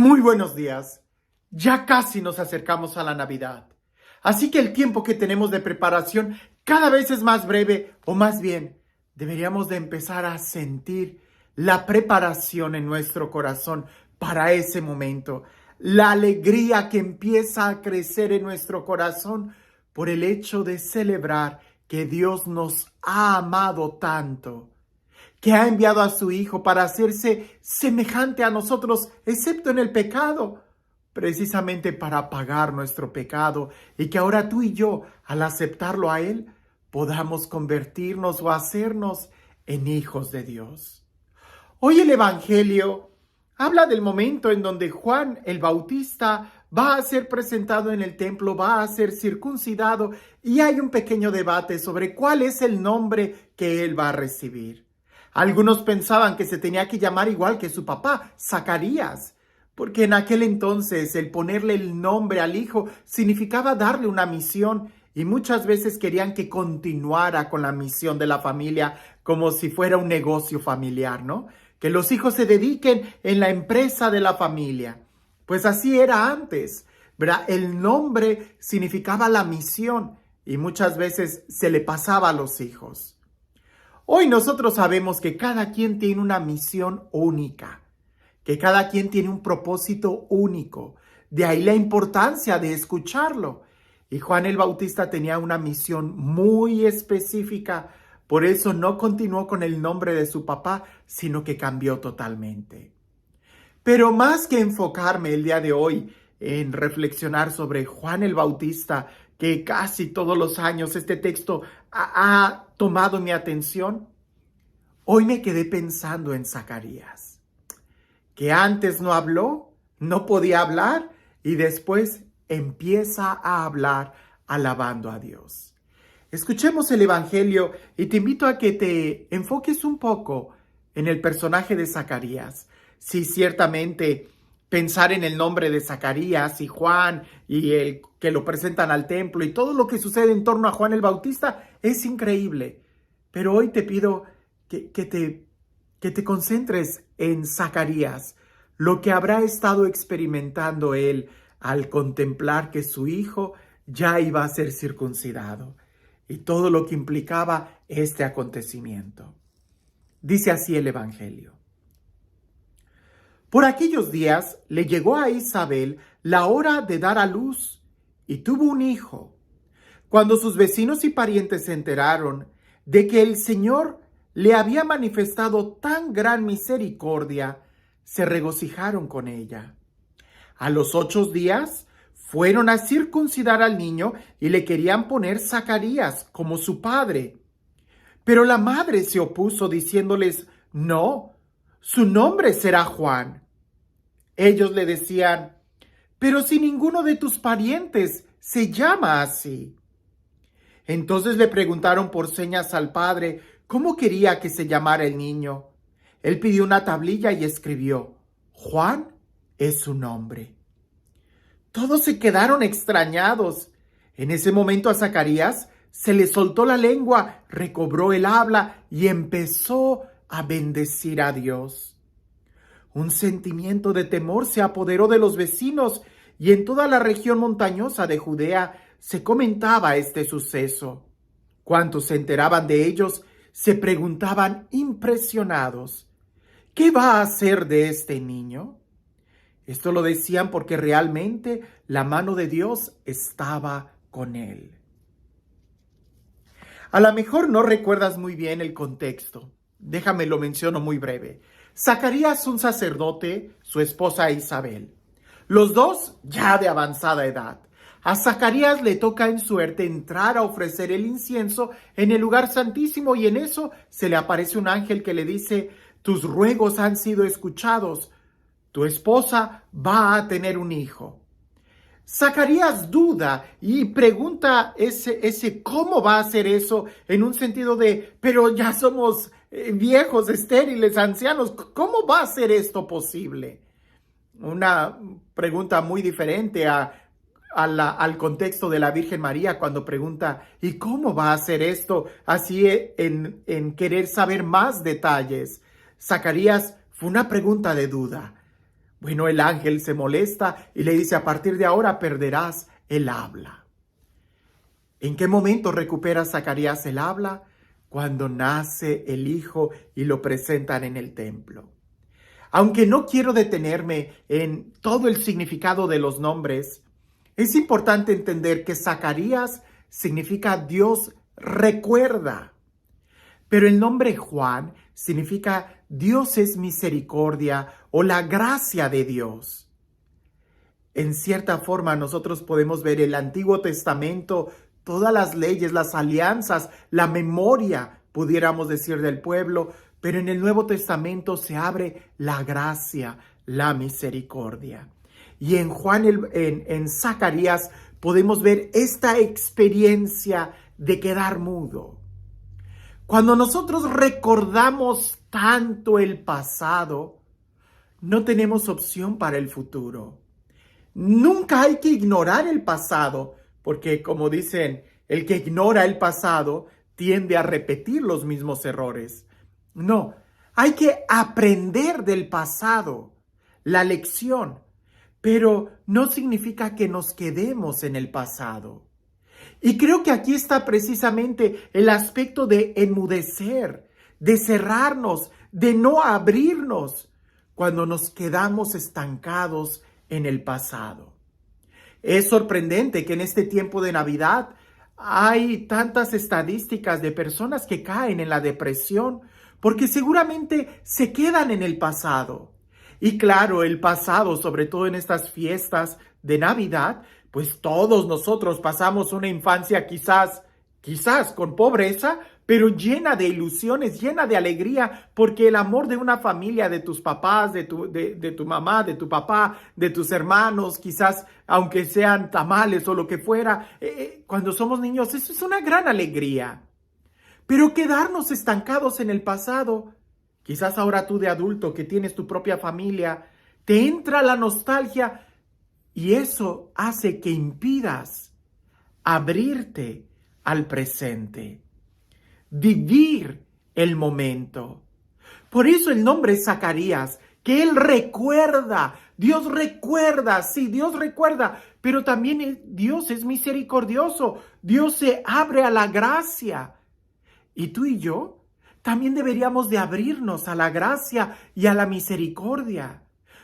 Muy buenos días. Ya casi nos acercamos a la Navidad. Así que el tiempo que tenemos de preparación cada vez es más breve, o más bien, deberíamos de empezar a sentir la preparación en nuestro corazón para ese momento. La alegría que empieza a crecer en nuestro corazón por el hecho de celebrar que Dios nos ha amado tanto, que ha enviado a su Hijo para hacerse semejante a nosotros, excepto en el pecado, precisamente para pagar nuestro pecado, y que ahora tú y yo, al aceptarlo a Él, podamos convertirnos o hacernos en hijos de Dios. Hoy el Evangelio habla del momento en donde Juan el Bautista va a ser presentado en el templo, va a ser circuncidado, y hay un pequeño debate sobre cuál es el nombre que él va a recibir. Algunos pensaban que se tenía que llamar igual que su papá, Zacarías, porque en aquel entonces el ponerle el nombre al hijo significaba darle una misión, y muchas veces querían que continuara con la misión de la familia como si fuera un negocio familiar, ¿no? Que los hijos se dediquen en la empresa de la familia. Pues así era antes, ¿verdad? El nombre significaba la misión y muchas veces se le pasaba a los hijos. Hoy nosotros sabemos que cada quien tiene una misión única, que cada quien tiene un propósito único. De ahí la importancia de escucharlo. Y Juan el Bautista tenía una misión muy específica, por eso no continuó con el nombre de su papá, sino que cambió totalmente. Pero más que enfocarme el día de hoy en reflexionar sobre Juan el Bautista, que casi todos los años este texto ha tomado mi atención, hoy me quedé pensando en Zacarías, que antes no habló, no podía hablar y después empieza a hablar alabando a Dios. Escuchemos el Evangelio y te invito a que te enfoques un poco en el personaje de Zacarías. Sí, ciertamente pensar en el nombre de Zacarías y Juan y el que lo presentan al templo y todo lo que sucede en torno a Juan el Bautista es increíble. Pero hoy te pido que te concentres en Zacarías, lo que habrá estado experimentando él al contemplar que su hijo ya iba a ser circuncidado y todo lo que implicaba este acontecimiento. Dice así el Evangelio. Por aquellos días le llegó a Isabel la hora de dar a luz y tuvo un hijo. Cuando sus vecinos y parientes se enteraron de que el Señor le había manifestado tan gran misericordia, se regocijaron con ella. A los 8 días fueron a circuncidar al niño y le querían poner Zacarías como su padre. Pero la madre se opuso diciéndoles, no, su nombre será Juan. Ellos le decían, pero si ninguno de tus parientes se llama así. Entonces le preguntaron por señas al padre cómo quería que se llamara el niño. Él pidió una tablilla y escribió, Juan es su nombre. Todos se quedaron extrañados. En ese momento a Zacarías se le soltó la lengua, recobró el habla y empezó a bendecir a Dios. Un sentimiento de temor se apoderó de los vecinos y en toda la región montañosa de Judea se comentaba este suceso. Cuantos se enteraban de ellos se preguntaban impresionados, ¿qué va a hacer de este niño? Esto lo decían porque realmente la mano de Dios estaba con él. A lo mejor no recuerdas muy bien el contexto. Déjame lo menciono muy breve. Zacarías, un sacerdote, su esposa Isabel. Los dos ya de avanzada edad. A Zacarías le toca en suerte entrar a ofrecer el incienso en el lugar santísimo y en eso se le aparece un ángel que le dice, tus ruegos han sido escuchados, tu esposa va a tener un hijo. Zacarías duda y pregunta ese cómo va a ser eso en un sentido de, pero ya somos viejos, estériles, ancianos, ¿cómo va a ser esto posible? Una pregunta muy diferente al contexto de la Virgen María cuando pregunta, ¿y cómo va a ser esto? Así en querer saber más detalles. Zacarías fue una pregunta de duda. Bueno, el ángel se molesta y le dice: a partir de ahora perderás el habla. ¿En qué momento recupera Zacarías el habla? Cuando nace el hijo y lo presentan en el templo. Aunque no quiero detenerme en todo el significado de los nombres, es importante entender que Zacarías significa Dios recuerda. Pero el nombre Juan significa Dios es misericordia o la gracia de Dios. En cierta forma nosotros podemos ver el Antiguo Testamento, todas las leyes, las alianzas, la memoria, pudiéramos decir, del pueblo, pero en el Nuevo Testamento se abre la gracia, la misericordia. Y en Juan, en Zacarías, podemos ver esta experiencia de quedar mudo. Cuando nosotros recordamos tanto el pasado, no tenemos opción para el futuro. Nunca hay que ignorar el pasado, porque como dicen, el que ignora el pasado tiende a repetir los mismos errores. No, hay que aprender del pasado, la lección, pero no significa que nos quedemos en el pasado. Y creo que aquí está precisamente el aspecto de enmudecer, de cerrarnos, de no abrirnos cuando nos quedamos estancados en el pasado. Es sorprendente que en este tiempo de Navidad hay tantas estadísticas de personas que caen en la depresión porque seguramente se quedan en el pasado. Y claro, el pasado, sobre todo en estas fiestas de Navidad, pues todos nosotros pasamos una infancia quizás con pobreza, pero llena de ilusiones, llena de alegría, porque el amor de una familia, de tus papás, de tu mamá, de tu papá, de tus hermanos, quizás aunque sean tamales o lo que fuera, cuando somos niños, eso es una gran alegría. Pero quedarnos estancados en el pasado, quizás ahora tú de adulto que tienes tu propia familia, te entra la nostalgia y eso hace que impidas abrirte al presente, vivir el momento. Por eso el nombre es Zacarías, que él recuerda, Dios recuerda, sí, Dios recuerda, pero también Dios es misericordioso, Dios se abre a la gracia. Y tú y yo también deberíamos de abrirnos a la gracia y a la misericordia.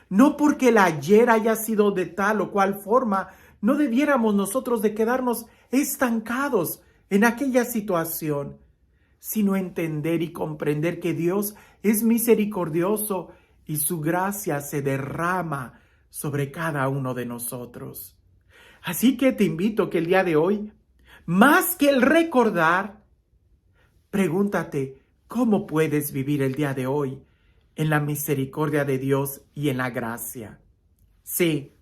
No porque el ayer haya sido de tal o cual forma, no debiéramos nosotros de quedarnos estancados en aquella situación, sino entender y comprender que Dios es misericordioso y su gracia se derrama sobre cada uno de nosotros. Así que te invito que el día de hoy, más que el recordar, pregúntate cómo puedes vivir el día de hoy en la misericordia de Dios y en la gracia. Sí,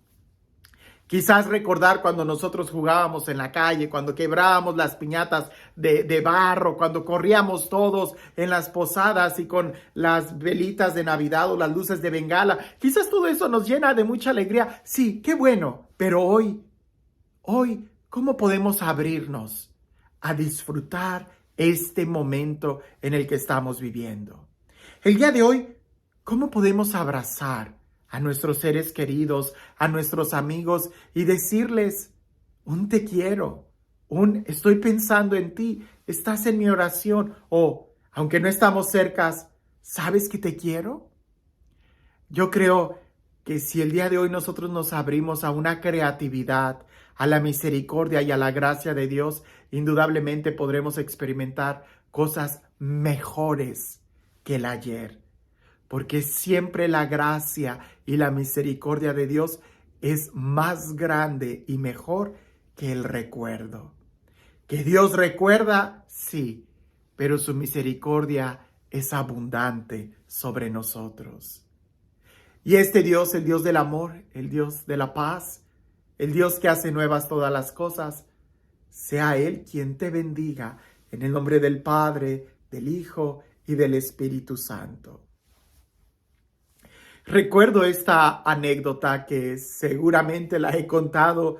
quizás recordar cuando nosotros jugábamos en la calle, cuando quebrábamos las piñatas de barro, cuando corríamos todos en las posadas y con las velitas de Navidad o las luces de Bengala. Quizás todo eso nos llena de mucha alegría. Sí, qué bueno. Pero hoy, ¿cómo podemos abrirnos a disfrutar este momento en el que estamos viviendo? El día de hoy, ¿cómo podemos abrazar a nuestros seres queridos, a nuestros amigos y decirles un te quiero, un estoy pensando en ti, estás en mi oración o, aunque no estamos cerca, ¿sabes que te quiero? Yo creo que si el día de hoy nosotros nos abrimos a una creatividad, a la misericordia y a la gracia de Dios, indudablemente podremos experimentar cosas mejores que el ayer. Porque siempre la gracia y la misericordia de Dios es más grande y mejor que el recuerdo. ¿Que Dios recuerda? Sí, pero su misericordia es abundante sobre nosotros. Y este Dios, el Dios del amor, el Dios de la paz, el Dios que hace nuevas todas las cosas, sea Él quien te bendiga en el nombre del Padre, del Hijo y del Espíritu Santo. Recuerdo esta anécdota que seguramente la he contado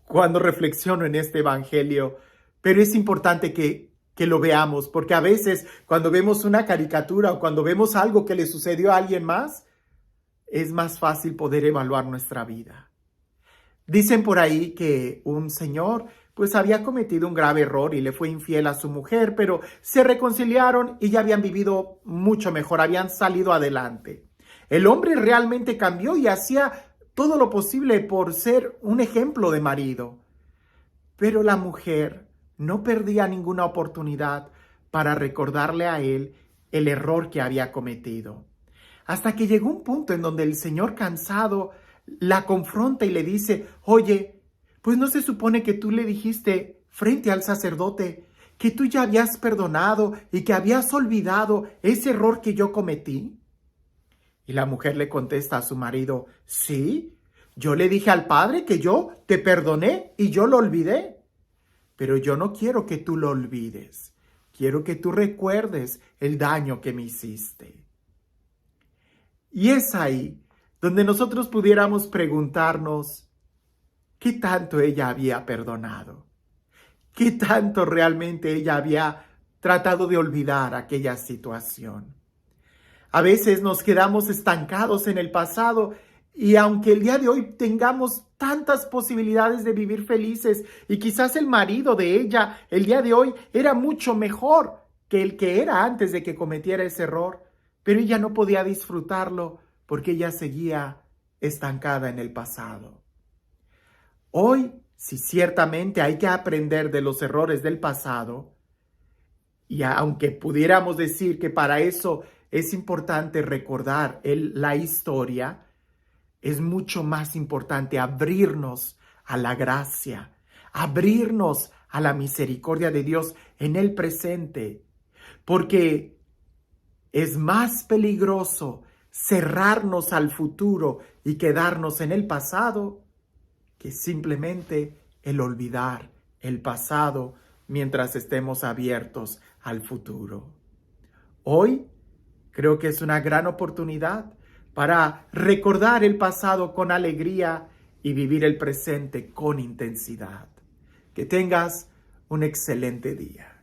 cuando reflexiono en este evangelio, pero es importante que lo veamos, porque a veces cuando vemos una caricatura o cuando vemos algo que le sucedió a alguien más, es más fácil poder evaluar nuestra vida. Dicen por ahí que un señor pues había cometido un grave error y le fue infiel a su mujer, pero se reconciliaron y ya habían vivido mucho mejor, habían salido adelante. El hombre realmente cambió y hacía todo lo posible por ser un ejemplo de marido. Pero la mujer no perdía ninguna oportunidad para recordarle a él el error que había cometido. Hasta que llegó un punto en donde el Señor, cansado, la confronta y le dice: oye, pues no se supone que tú le dijiste frente al sacerdote que tú ya habías perdonado y que habías olvidado ese error que yo cometí. Y la mujer le contesta a su marido: sí, yo le dije al Padre que yo te perdoné y yo lo olvidé. Pero yo no quiero que tú lo olvides. Quiero que tú recuerdes el daño que me hiciste. Y es ahí donde nosotros pudiéramos preguntarnos qué tanto ella había perdonado, qué tanto realmente ella había tratado de olvidar aquella situación. A veces nos quedamos estancados en el pasado y aunque el día de hoy tengamos tantas posibilidades de vivir felices y quizás el marido de ella el día de hoy era mucho mejor que el que era antes de que cometiera ese error, pero ella no podía disfrutarlo porque ella seguía estancada en el pasado. Hoy, sí, ciertamente hay que aprender de los errores del pasado, y aunque pudiéramos decir que para eso es importante recordar la historia, es mucho más importante abrirnos a la gracia, abrirnos a la misericordia de Dios en el presente, porque es más peligroso cerrarnos al futuro y quedarnos en el pasado que simplemente el olvidar el pasado mientras estemos abiertos al futuro. Hoy creo que es una gran oportunidad para recordar el pasado con alegría y vivir el presente con intensidad. Que tengas un excelente día.